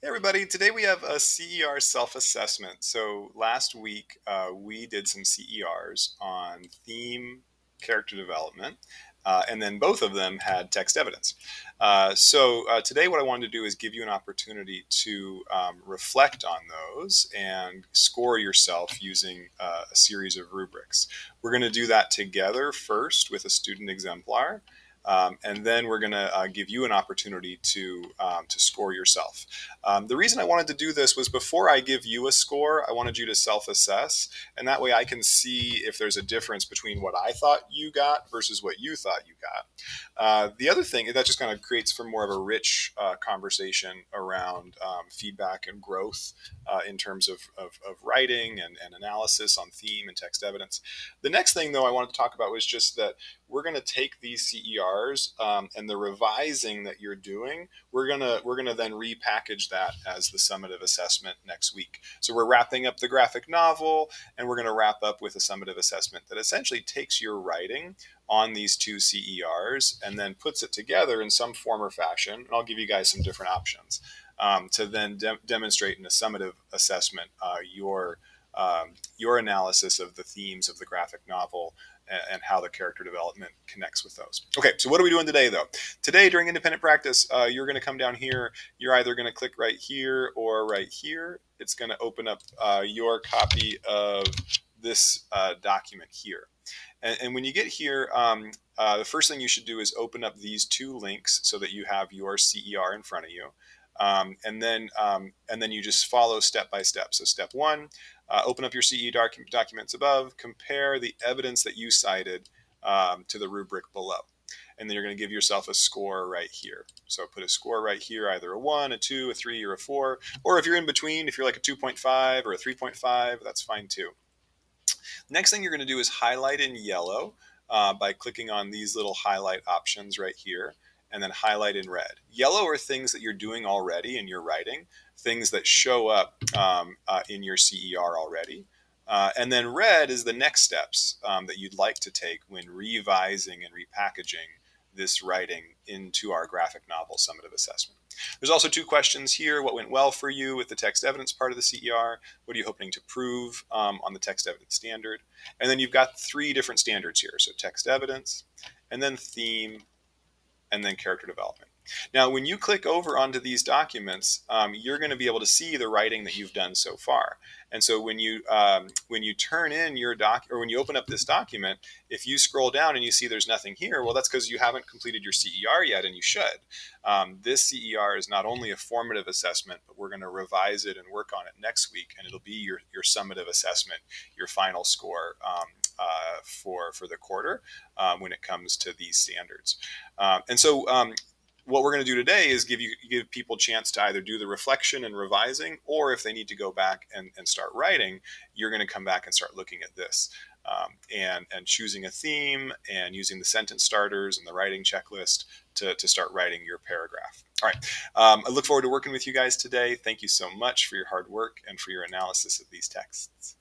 Hey everybody, today we have a CER self-assessment. So last week we did some CERs on theme, character development, and then both of them had text evidence. So today what I wanted to do is give you an opportunity to reflect on those and score yourself using a series of rubrics. We're going to do that together first with a student exemplar. And then we're going to give you an opportunity to score yourself. The reason I wanted to do this was before I give you a score, I wanted you to self-assess, and that way I can see if there's a difference between what I thought you got versus what you thought you got. The other thing that just kind of creates for more of a rich conversation around feedback and growth in terms of writing and analysis on theme and text evidence. The next thing, though, I wanted to talk about was just that we're going to take these CERs and the revising that you're doing. We're gonna then repackage that as the summative assessment next week. So we're wrapping up the graphic novel, and we're going to wrap up with a summative assessment that essentially takes your writing on these two CERs and then puts it together in some form or fashion. And I'll give you guys some different options to then demonstrate in a summative assessment your analysis of the themes of the graphic novel and how the character development connects with those. Okay, so what are we doing today, though? Today, during independent practice, you're going to come down here. You're either going to click right here or right here. It's going to open up your copy of this document here. And when you get here, the first thing you should do is open up these two links so that you have your CER in front of you. And then you just follow step by step. So step one, open up your CE documents above, compare the evidence that you cited to the rubric below. And then you're going to give yourself a score right here. So put a score right here, either a 1, a 2, a 3, or a 4. Or if you're in between, if you're like a 2.5 or a 3.5, that's fine too. Next thing you're going to do is highlight in yellow by clicking on these little highlight options right here, and then highlight in red. Yellow are things that you're doing already in your writing, things that show up in your CER already. And then red is the next steps that you'd like to take when revising and repackaging this writing into our graphic novel summative assessment. There's also two questions here. What went well for you with the text evidence part of the CER? What are you hoping to prove on the text evidence standard? And then you've got three different standards here. So text evidence, and then theme, and then character development. Now, when you click over onto these documents, you're going to be able to see the writing that you've done so far. And so when you turn in your doc, or when you open up this document, if you scroll down and you see there's nothing here, well, that's because you haven't completed your CER yet, and you should. This CER is not only a formative assessment, but we're going to revise it and work on it next week, and it'll be your summative assessment, your final score for the quarter when it comes to these standards. And so what we're going to do today is give people a chance to either do the reflection and revising, or if they need to go back and start writing, you're going to come back and start looking at this and choosing a theme and using the sentence starters and the writing checklist to start writing your paragraph. All right. I look forward to working with you guys today. Thank you so much for your hard work and for your analysis of these texts.